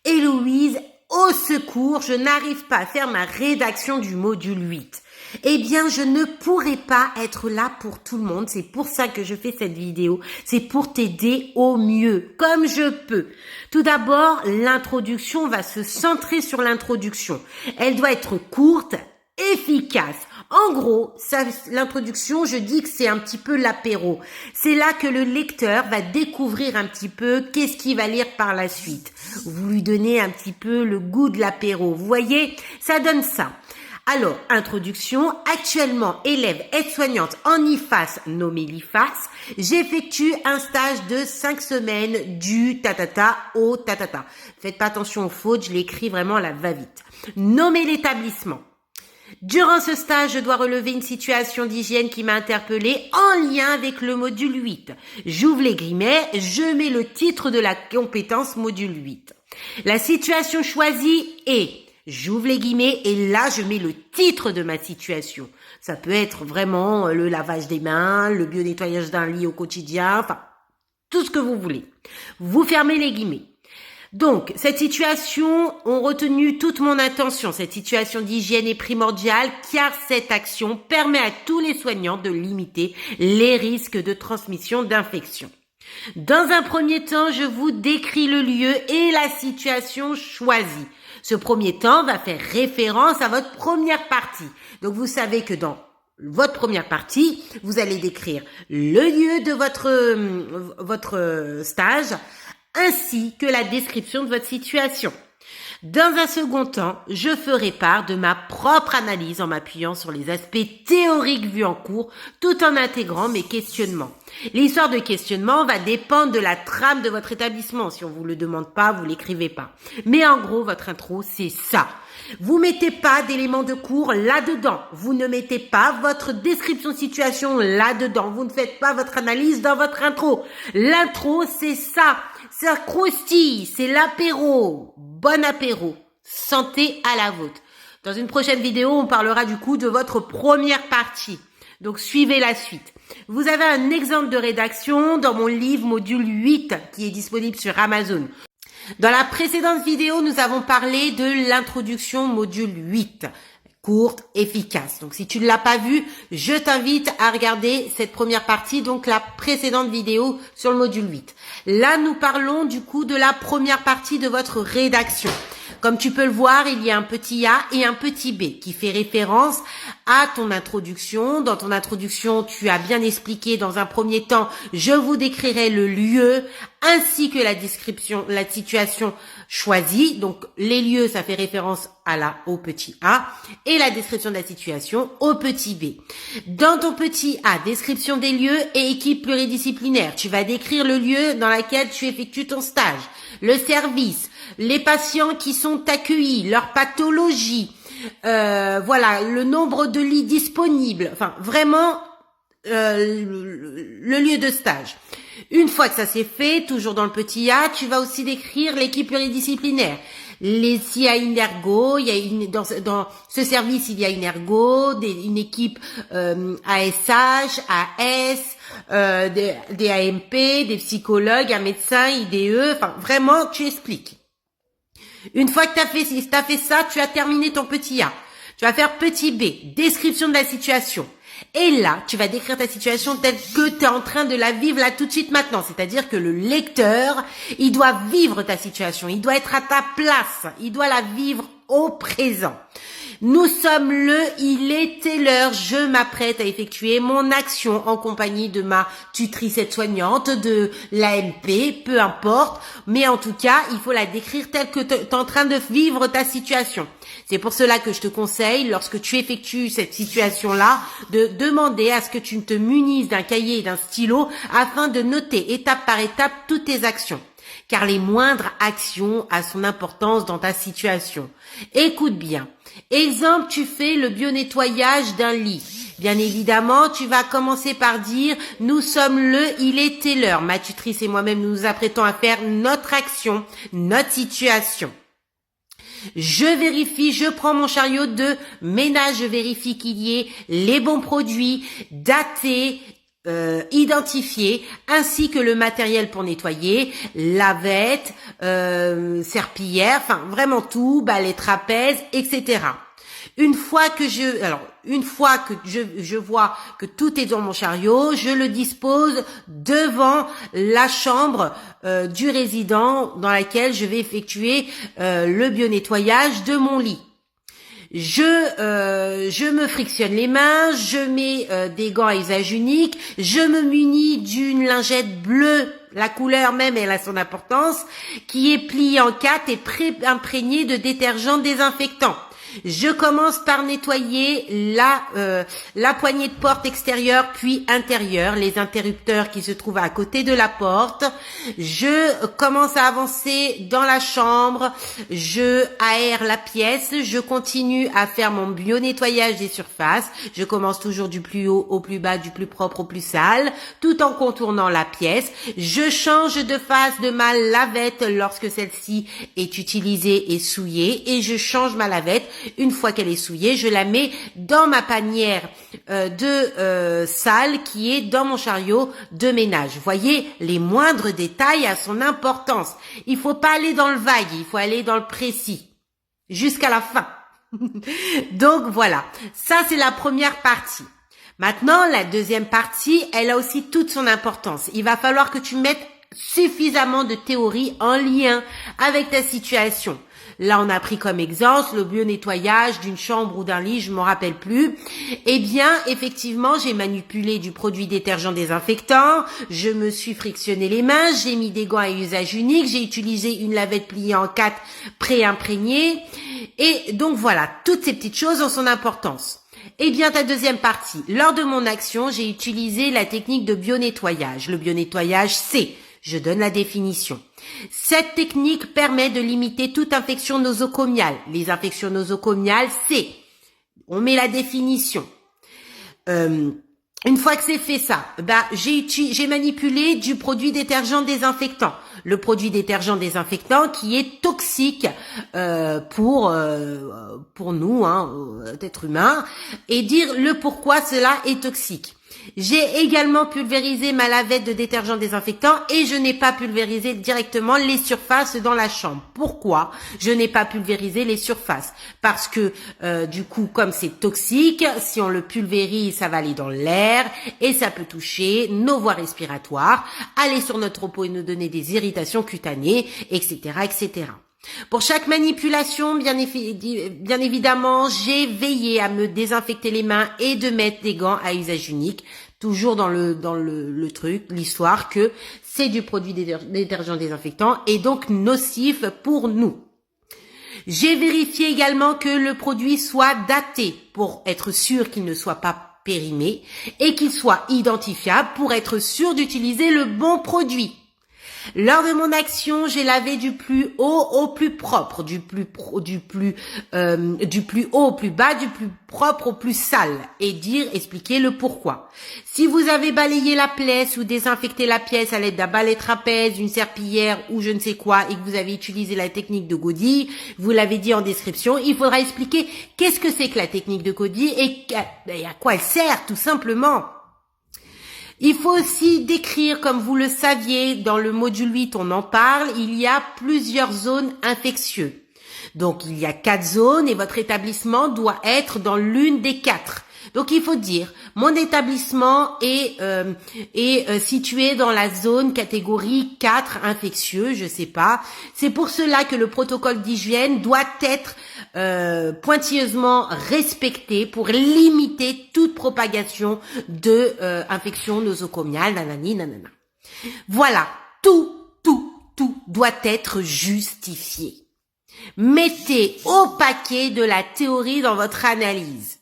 Héloïse, au secours, je n'arrive pas à faire ma rédaction du module 8. Eh bien, je ne pourrai pas être là pour tout le monde. C'est pour ça que je fais cette vidéo. C'est pour t'aider au mieux, comme je peux. Tout d'abord, l'introduction va se centrer sur l'introduction. Elle doit être courte, efficace. En gros, l'introduction, je dis que c'est un petit peu l'apéro. C'est là que le lecteur va découvrir un petit peu qu'est-ce qu'il va lire par la suite. Vous lui donnez un petit peu le goût de l'apéro. Vous voyez, ça donne ça. Alors, introduction, actuellement élève aide-soignante en IFAS, nommé l'IFAS, j'effectue un stage de 5 semaines du tatata au tatata. Faites pas attention aux fautes, je l'écris vraiment à la va-vite. Nommez l'établissement. Durant ce stage, je dois relever une situation d'hygiène qui m'a interpellée en lien avec le module 8. J'ouvre les guillemets, je mets le titre de la compétence module 8. La situation choisie est... J'ouvre les guillemets et là, je mets le titre de ma situation. Ça peut être vraiment le lavage des mains, le bio-nettoyage d'un lit au quotidien, enfin, tout ce que vous voulez. Vous fermez les guillemets. Donc, cette situation a retenu toute mon attention. Cette situation d'hygiène est primordiale car cette action permet à tous les soignants de limiter les risques de transmission d'infection. Dans un premier temps, je vous décris le lieu et la situation choisie. Ce premier temps va faire référence à votre première partie. Donc, vous savez que dans votre première partie, vous allez décrire le lieu de votre stage ainsi que la description de votre situation. Dans un second temps, je ferai part de ma propre analyse en m'appuyant sur les aspects théoriques vus en cours tout en intégrant mes questionnements. L'histoire de questionnement va dépendre de la trame de votre établissement. Si on vous le demande pas, vous l'écrivez pas. Mais en gros, votre intro, c'est ça. Vous mettez pas d'éléments de cours là-dedans. Vous ne mettez pas votre description de situation là-dedans. Vous ne faites pas votre analyse dans votre intro. L'intro, c'est ça. Ça croustille, c'est l'apéro. Bon apéro. Santé à la vôtre. Dans une prochaine vidéo, on parlera du coup de votre première partie. Donc, suivez la suite. Vous avez un exemple de rédaction dans mon livre module 8 qui est disponible sur Amazon. Dans la précédente vidéo, nous avons parlé de l'introduction module 8. Courte, efficace. Donc, si tu ne l'as pas vu, je t'invite à regarder cette première partie, donc la précédente vidéo sur le module 8. Là, nous parlons du coup de la première partie de votre rédaction. Comme tu peux le voir, il y a un petit A et un petit B qui fait référence à ton introduction. Dans ton introduction, tu as bien expliqué dans un premier temps, je vous décrirai le lieu ainsi que la description, la situation choisie. Donc, les lieux, ça fait référence au petit A et la description de la situation au petit B. Dans ton petit A, description des lieux et équipe pluridisciplinaire, tu vas décrire le lieu dans lequel tu effectues ton stage, le service, les patients qui sont accueillis, leur pathologie, voilà, le nombre de lits disponibles, enfin vraiment le lieu de stage. Une fois que ça c'est fait, toujours dans le petit A, tu vas aussi décrire l'équipe pluridisciplinaire. S'il y a une ergo, dans ce service il y a une ergo, une équipe ASH, AS, des AMP, des psychologues, un médecin, IDE, enfin vraiment tu expliques. Une fois que si t'as fait ça, tu as terminé ton petit A. Tu vas faire petit B, description de la situation. Et là, tu vas décrire ta situation telle que tu es en train de la vivre là tout de suite maintenant. C'est-à-dire que le lecteur, il doit vivre ta situation. Il doit être à ta place. Il doit la vivre au présent. Nous sommes il était l'heure, je m'apprête à effectuer mon action en compagnie de ma tutrice aide-soignante, de l'AMP, peu importe. Mais en tout cas, il faut la décrire telle que tu es en train de vivre ta situation. C'est pour cela que je te conseille, lorsque tu effectues cette situation-là, de demander à ce que tu te munisses d'un cahier et d'un stylo afin de noter étape par étape toutes tes actions. Car les moindres actions ont son importance dans ta situation. Écoute bien. Exemple, tu fais le bio-nettoyage d'un lit. Bien évidemment, tu vas commencer par dire « Nous sommes il était l'heure ». Ma tutrice et moi-même, nous nous apprêtons à faire notre action, notre situation. Je vérifie, je prends mon chariot de ménage, je vérifie qu'il y ait les bons produits, datés, identifié, ainsi que le matériel pour nettoyer, lavette, serpillière, enfin vraiment tout, balai trapèze, etc. Une fois que je vois que tout est dans mon chariot, je le dispose devant la chambre du résident dans laquelle je vais effectuer le bio-nettoyage de mon lit. Je me frictionne les mains, je mets des gants à usage unique, je me munis d'une lingette bleue, la couleur même elle a son importance, qui est pliée en 4 et imprégnée de détergent désinfectant. Je commence par nettoyer la poignée de porte extérieure puis intérieure, les interrupteurs qui se trouvent à côté de la porte. Je commence à avancer dans la chambre, je aère la pièce, je continue à faire mon bio-nettoyage des surfaces. Je commence toujours du plus haut au plus bas, du plus propre au plus sale, tout en contournant la pièce. Je change de face de ma lavette lorsque celle-ci est utilisée et souillée et je change ma lavette. Une fois qu'elle est souillée, je la mets dans ma panière de salle qui est dans mon chariot de ménage. Vous voyez, les moindres détails à son importance. Il faut pas aller dans le vague, il faut aller dans le précis. Jusqu'à la fin. Donc voilà, ça c'est la première partie. Maintenant, la deuxième partie, elle a aussi toute son importance. Il va falloir que tu mettes suffisamment de théorie en lien avec ta situation. Là, on a pris comme exemple le bio-nettoyage d'une chambre ou d'un lit, je m'en rappelle plus. Eh bien, effectivement, j'ai manipulé du produit détergent désinfectant, je me suis frictionné les mains, j'ai mis des gants à usage unique, j'ai utilisé une lavette pliée en 4 pré-imprégnée. Et donc voilà, toutes ces petites choses ont son importance. Eh bien, ta deuxième partie. Lors de mon action, j'ai utilisé la technique de bio-nettoyage. Le bio-nettoyage, c'est... Je donne la définition. Cette technique permet de limiter toute infection nosocomiale. Les infections nosocomiales, c'est... On met la définition. Une fois que c'est fait ça, j'ai manipulé du produit détergent désinfectant. Le produit détergent désinfectant qui est toxique pour nous, êtres humains, et dire le pourquoi cela est toxique. J'ai également pulvérisé ma lavette de détergent désinfectant et je n'ai pas pulvérisé directement les surfaces dans la chambre. Pourquoi je n'ai pas pulvérisé les surfaces? Parce que du coup, comme c'est toxique, si on le pulvérise, ça va aller dans l'air et ça peut toucher nos voies respiratoires, aller sur notre peau et nous donner des irritations cutanées, etc., etc. Pour chaque manipulation, bien évidemment, j'ai veillé à me désinfecter les mains et de mettre des gants à usage unique, toujours dans le truc, l'histoire que c'est du produit détergent désinfectant et donc nocif pour nous. J'ai vérifié également que le produit soit daté pour être sûr qu'il ne soit pas périmé et qu'il soit identifiable pour être sûr d'utiliser le bon produit. Lors de mon action, j'ai lavé du plus haut au plus propre, du plus haut au plus bas, du plus propre au plus sale et expliquer le pourquoi. Si vous avez balayé la pièce ou désinfecté la pièce à l'aide d'un balai trapèze, d'une serpillière ou je ne sais quoi et que vous avez utilisé la technique de Godey, vous l'avez dit en description, il faudra expliquer qu'est-ce que c'est que la technique de Godey et à quoi elle sert tout simplement. Il faut aussi décrire, comme vous le saviez, dans le module 8, on en parle, il y a plusieurs zones infectieuses. Donc, il y a 4 zones et votre établissement doit être dans l'une des 4. Donc, il faut dire, mon établissement est situé dans la zone catégorie 4 infectieux, je sais pas. C'est pour cela que le protocole d'hygiène doit être pointilleusement respecté pour limiter toute propagation de infection nosocomiale, nanani, nanana. Voilà, tout doit être justifié. Mettez au paquet de la théorie dans votre analyse.